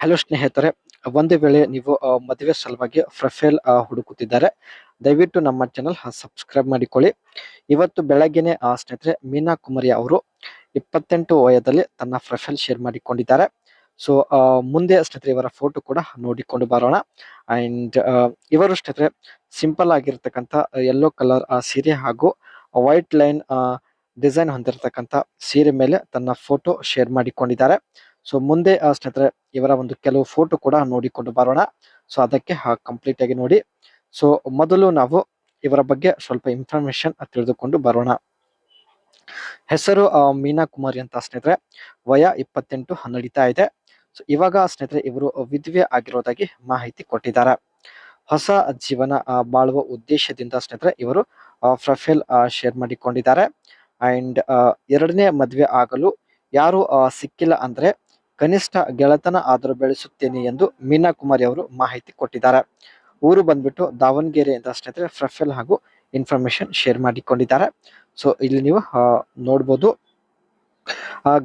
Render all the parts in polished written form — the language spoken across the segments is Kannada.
ಹಲೋ ಸ್ನೇಹಿತರೆ, ಒಂದು ವೇಳೆ ನೀವು ಮದುವೆ ಸಲುವಾಗಿ ಪ್ರೊಫೈಲ್ ಹುಡುಕುತ್ತಿದ್ದಾರೆ, ದಯವಿಟ್ಟು ನಮ್ಮ ಚಾನಲ್ ಸಬ್ಸ್ಕ್ರೈಬ್ ಮಾಡಿಕೊಳ್ಳಿ. ಇವತ್ತು ಬೆಳಗ್ಗೆನೆ ಸ್ನೇಹಿತರೆ ಮೀನಾ ಕುಮಾರಿ ಅವರು 28 ವಯದಲ್ಲಿ ತನ್ನ ಪ್ರೊಫೈಲ್ ಶೇರ್ ಮಾಡಿಕೊಂಡಿದ್ದಾರೆ. ಸೊ ಮುಂದೆ ಸ್ನೇಹಿತರೆ ಇವರ ಫೋಟೋ ಕೂಡ ನೋಡಿಕೊಂಡು ಬರೋಣ. ಅಂಡ್ ಇವರು ಸ್ನೇಹಿತರೆ ಸಿಂಪಲ್ ಆಗಿರ್ತಕ್ಕಂಥ ಯೆಲ್ಲೋ ಕಲರ್ ಸೀರೆ ಹಾಗೂ ವೈಟ್ ಲೈನ್ ಡಿಸೈನ್ ಹೊಂದಿರತಕ್ಕಂಥ ಸೀರೆ ಮೇಲೆ ತನ್ನ ಫೋಟೋ ಶೇರ್ ಮಾಡಿಕೊಂಡಿದ್ದಾರೆ. ಸೊ ಮುಂದೆ ಸ್ನೇಹಿತರೆ ಇವರ ಒಂದು ಕೆಲವು ಫೋಟೋ ಕೂಡ ನೋಡಿಕೊಂಡು ಬರೋಣ. ಸೊ ಅದಕ್ಕೆ ಕಂಪ್ಲೀಟ್ ಆಗಿ ನೋಡಿ. ಸೊ ಮೊದಲು ನಾವು ಇವರ ಬಗ್ಗೆ ಸ್ವಲ್ಪ ಇನ್ಫಾರ್ಮೇಶನ್ ತಿಳಿದುಕೊಂಡು ಬರೋಣ. ಹೆಸರು ಮೀನಾ ಕುಮಾರಿ ಅಂತ ಸ್ನೇಹಿತರೆ, ವಯ 28 ನಡೀತಾ ಇದೆ. ಸೊ ಇವಾಗ ಸ್ನೇಹಿತರೆ ಇವರು ವಿಧವೆ ಆಗಿರೋದಾಗಿ ಮಾಹಿತಿ ಕೊಟ್ಟಿದ್ದಾರೆ. ಹೊಸ ಜೀವನ ಬಾಳುವ ಉದ್ದೇಶದಿಂದ ಸ್ನೇಹಿತರೆ ಇವರು ಪ್ರೊಫೈಲ್ ಶೇರ್ ಮಾಡಿಕೊಂಡಿದ್ದಾರೆ. ಅಂಡ್ ಎರಡನೇ ಮದುವೆ ಆಗಲು ಯಾರು ಸಿಕ್ಕಿಲ್ಲ ಅಂದ್ರೆ ಕನಿಷ್ಠ ಗೆಳೆತನ ಆದರೂ ಬೆಳೆಸುತ್ತೇನೆ ಎಂದು ಮೀನಾ ಕುಮಾರಿ ಅವರು ಮಾಹಿತಿ ಕೊಟ್ಟಿದ್ದಾರೆ. ಊರು ಬಂದ್ಬಿಟ್ಟು ದಾವಣಗೆರೆಯಿಂದ ಸ್ನೇಹಿತರೆ ಪ್ರೊಫೈಲ್ ಹಾಗೂ ಇನ್ಫಾರ್ಮೇಶನ್ ಶೇರ್ ಮಾಡಿಕೊಂಡಿದ್ದಾರೆ. ಸೊ ಇಲ್ಲಿ ನೀವು ನೋಡ್ಬೋದು,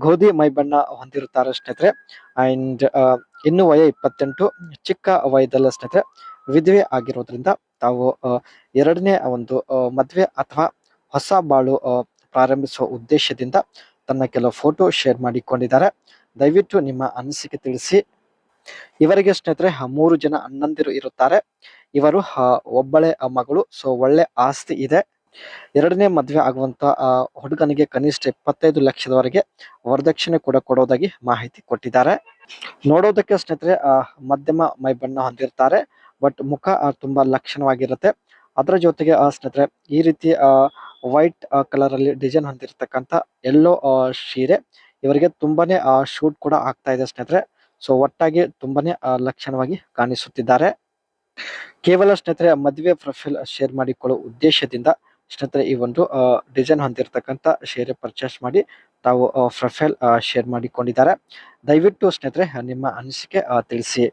ಗೋಧಿ ಮೈ ಬಣ್ಣ ಹೊಂದಿರುತ್ತಾರೆ ಸ್ನೇಹಿತರೆ. ಅಂಡ್ ಇನ್ನು ವಯ 28, ಚಿಕ್ಕ ವಯದಲ್ಲ ಸ್ನೇಹಿತರೆ ವಿಧವೆ ಆಗಿರೋದ್ರಿಂದ ತಾವು ಎರಡನೇ ಒಂದು ಮದುವೆ ಅಥವಾ ಹೊಸ ಬಾಳು ಪ್ರಾರಂಭಿಸುವ ಉದ್ದೇಶದಿಂದ ತನ್ನ ಕೆಲವು ಫೋಟೋ ಶೇರ್ ಮಾಡಿಕೊಂಡಿದ್ದಾರೆ. ದಯವಿಟ್ಟು ನಿಮ್ಮ ಅನಿಸಿಕೆ ತಿಳಿಸಿ. ಇವರಿಗೆ ಸ್ನೇಹಿತರೆ 3 ಜನ ಅಣ್ಣಂದಿರು ಇರುತ್ತಾರೆ. ಇವರು ಒಬ್ಬಳೆ ಮಗಳು. ಸೊ ಒಳ್ಳೆ ಆಸ್ತಿ ಇದೆ. ಎರಡನೇ ಮದುವೆ ಆಗುವಂತ ಹುಡುಗನಿಗೆ ಕನಿಷ್ಠ 25 ಲಕ್ಷದವರೆಗೆ ವರದಕ್ಷಿಣೆ ಕೂಡ ಕೊಡೋದಾಗಿ ಮಾಹಿತಿ ಕೊಟ್ಟಿದ್ದಾರೆ. ನೋಡೋದಕ್ಕೆ ಸ್ನೇಹಿತರೆ ಮಧ್ಯಮ ಮೈ ಬಣ್ಣ ಹೊಂದಿರ್ತಾರೆ. ಬಟ್ ಮುಖ ತುಂಬಾ ಲಕ್ಷಣವಾಗಿರುತ್ತೆ. ಅದರ ಜೊತೆಗೆ ಸ್ನೇಹಿತರೆ ಈ ರೀತಿ ವೈಟ್ ಕಲರ್ ಅಲ್ಲಿ ಡಿಸೈನ್ ಹೊಂದಿರತಕ್ಕಂತ ಯೆಲ್ಲೋ ಸೀರೆ ಇವರಿಗೆ ತುಂಬಾನೇ ಶೂಟ್ ಕೂಡ ಆಗ್ತಾ ಇದೆ ಸ್ನೇಹಿತರೆ. ಸೊ ಒಟ್ಟಾಗಿ ತುಂಬಾನೇ ಲಕ್ಷಣವಾಗಿ ಕಾಣಿಸುತ್ತಿದ್ದಾರೆ. ಕೇವಲ ಸ್ನೇಹಿತರೆ ಮದುವೆ ಪ್ರೊಫೈಲ್ ಶೇರ್ ಮಾಡಿಕೊಳ್ಳುವ ಉದ್ದೇಶದಿಂದ ಸ್ನೇಹಿತರೆ ಈ ಒಂದು ಡಿಸೈನ್ ಹೊಂದಿರತಕ್ಕಂತ ಸೀರೆ ಪರ್ಚೇಸ್ ಮಾಡಿ ತಾವು ಪ್ರೊಫೈಲ್ ಶೇರ್ ಮಾಡಿಕೊಂಡಿದ್ದಾರೆ. ದಯವಿಟ್ಟು ಸ್ನೇಹಿತರೆ ನಿಮ್ಮ ಅನಿಸಿಕೆ ತಿಳಿಸಿ.